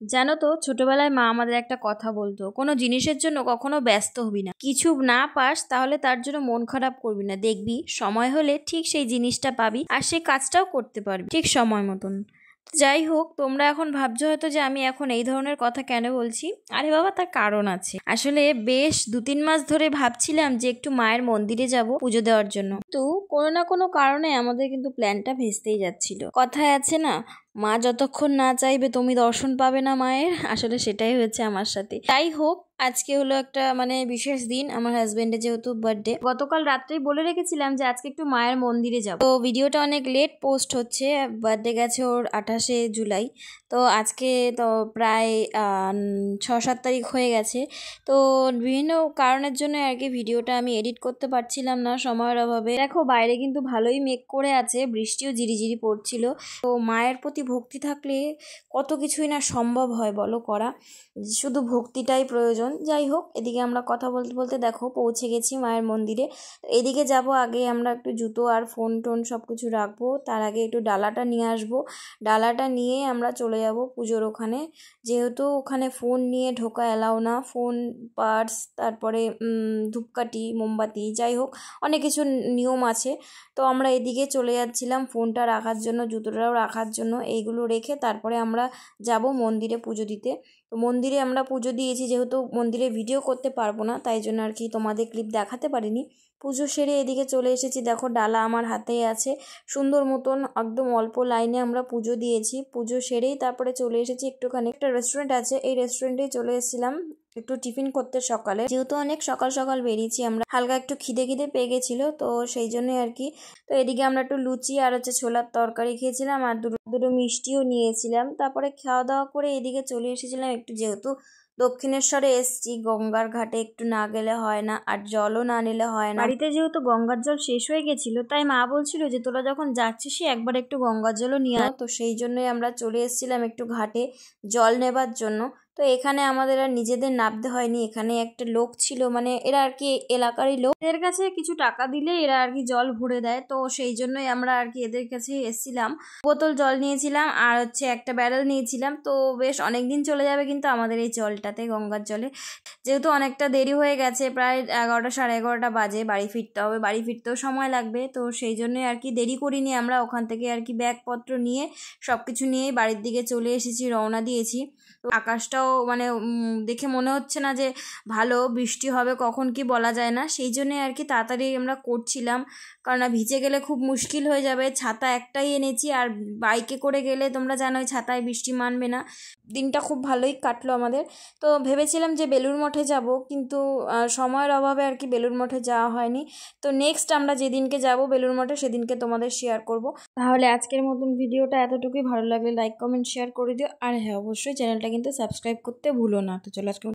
জানো তো, ছোটবেলায় মা আমাদের একটা কথা বলতো, কোনো জিনিসের জন্য কখনো ব্যস্ত হবি না। কিছু না পাস তাহলে তার জন্য মন খারাপ করবি না, দেখবি সময় হলে ঠিক সেই জিনিসটা পাবি আর সেই কাজটাও করতে পারবি ঠিক সময় মতন। যাই হোক, তোমরা এখন ভাবছো হয়তো যে আমি এখন এই ধরনের কথা কেন বলছি। আরে বাবা, তার কারণ আছে। আসলে বেশ 2-3 মাস ধরে ভাবছিলাম যে একটু মায়ের মন্দিরে যাব পুজো দেওয়ার জন্য, তো কোনো না কোনো কারণে আমাদের কিন্তু প্ল্যানটা ভেস্তেই যাচ্ছিল। কথায় আছে না, মা যতক্ষণ না চাইবে তুমি দর্শন পাবে না মায়ের। আসলে সেটাই হয়েছে আমার সাথে। যাই হোক, আজকে হলো একটা বিশেষ দিন, আমার হাজবেন্ডের যেহেতু বার্থডে। গতকাল রাত্রেই বলে রেখেছিলাম যে আজকে একটু মায়ের মন্দিরে যাব। তো ভিডিওটা অনেক লেট পোস্ট হচ্ছে, বার্থডে গেছে ওর 28শে জুলাই। তো আজকে তো প্রায় 6-7 তারিখ হয়ে গেছে। তো বিভিন্ন কারণের জন্য আর কি ভিডিওটা আমি এডিট করতে পারছিলাম না সময়ের অভাবে। দেখো, বাইরে কিন্তু ভালোই মেঘ করে আছে, বৃষ্টিও ঝিরিঝিরি পড়ছিল। তো মায়ের প্রতি ভক্তি থাকলে কত কিছুই না সম্ভব হয় বলো করা, শুধু ভক্তিটাই প্রয়োজন। যাই হোক, এদিকে আমরা কথা বলতে বলতে দেখো পৌঁছে গেছি মায়ের মন্দিরে। এদিকে যাব, আগে আমরা একটু জুতো আর ফোন টোন সব কিছু রাখবো, তার আগে একটু ডালাটা নিয়ে আসবো। ডালাটা নিয়ে আমরা চলে যাব পুজোর ওখানে, যেহেতু ওখানে ফোন নিয়ে ঢোকা এলাও না। ফোন, পার্স, তারপরে ধূপকাঠি, মোমবাতি, যাই হোক অনেক কিছু নিয়ম আছে। তো আমরা এদিকে চলে যাচ্ছিলাম ফোনটা রাখার জন্য, জুতোটাও রাখার জন্য। এইগুলো রেখে তারপরে আমরা যাব মন্দিরে পুজো দিতে। তো মন্দিরে আমরা পুজো দিয়েছি, যেহেতু মন্দিরে ভিডিও করতে পারবো না তাই জন্য আর কি তোমাদের ক্লিপ দেখাতে পারিনি। পুজো সেরে এদিকে চলে এসেছি, দেখো ডালা আমার হাতে আছে সুন্দর মতন, একদম অল্প লাইনে আমরা পুজো দিয়েছি। পুজো সেরেই তারপরে চলে এসেছি একটুখানি, একটা রেস্টুরেন্ট আছে, এই রেস্টুরেন্টেই চলে এসেছিলাম একটু টিফিন করতে সকালে, যেহেতু অনেক সকাল সকাল বেরিয়েছি আমরা, হালকা একটু খিদে খিদে পেয়ে গেছিলো, তো সেই জন্যই আর কি। তো এদিকে আমরা একটু লুচি আর ছোলার তরকারি খেয়েছিলাম, আর দুটো মিষ্টিও নিয়েছিলাম। তারপরে খাওয়া দাওয়া করে এদিকে চলে এসেছিলাম একটু, যেহেতু দক্ষিণেশ্বরে এসছি, গঙ্গার ঘাটে একটু না গেলে হয় না, আর জলও না নিলে হয় না। বাড়িতে যেহেতু গঙ্গার জল শেষ হয়ে গেছিল, তাই মা বলছিল যে তোরা যখন যাচ্ছিস একবার একটু গঙ্গার জলও নিয়ে আয়। তো সেই জন্যই আমরা চলে এসেছিলাম একটু ঘাটে জল নেবার জন্য। তো এখানে আমাদের আর নিজেদের নামতে হয়নি, এখানে একটা লোক ছিল, এরা আর কি এলাকারই লোক, এদের কাছে কিছু টাকা দিলে এরা আর কি জল ভরে দেয়। তো সেই জন্যই আমরা আর কি এদের কাছে এসেছিলাম। বোতল জল নিয়েছিলাম আর একটা ব্যারেল নিয়েছিলাম। তো বেশ অনেকদিন চলে যাবে কিন্তু আমাদের এই জলটাতে, গঙ্গার জলে। যেহেতু অনেকটা দেরি হয়ে গেছে, প্রায় 11টা 11:30 বাজে, বাড়ি ফিরতে হবে, বাড়ি ফিরতেও সময় লাগবে। তো সেই জন্যই আর কি দেরি করিনি, আমরা ওখান থেকে আর কি ব্যাগপত্র নিয়ে সব কিছু নিয়েই বাড়ির দিকে চলে এসেছি, রওনা দিয়েছি। তো আকাশটাও দেখে মনে হচ্ছে না যে ভালো বৃষ্টি হবে, কখন কি বলা যায় না, সেই জন্যই আর কি তাড়াতাড়ি আমরা করছিলাম, কারণ ভিজে গেলে খুব মুশকিল হয়ে যাবে। ছাতা একটাই এনেছি, আর বাইকে করে গেলে তোমরা জানোই ছাতায় বৃষ্টি মানবে না। দিনটা খুব ভালোই কাটলো আমাদের। তো ভেবেছিলাম যে বেলুড় মঠে যাব, কিন্তু সময়ের অভাবে আর কি বেলুড় মঠে যাওয়া হয়নি। তো নেক্সট আমরা যেদিনকে যাব বেলুড় মঠে সেদিনকে তোমাদের শেয়ার করব। তাহলে আজকের মতন ভিডিওটা এতটুকুই, ভালো লাগলে লাইক কমেন্ট শেয়ার করে দিও, আর হ্যাঁ অবশ্যই চ্যানেলটা কিন্তু সাবস্ক্রাইব করতে ভুলো না। তো চলো আজকে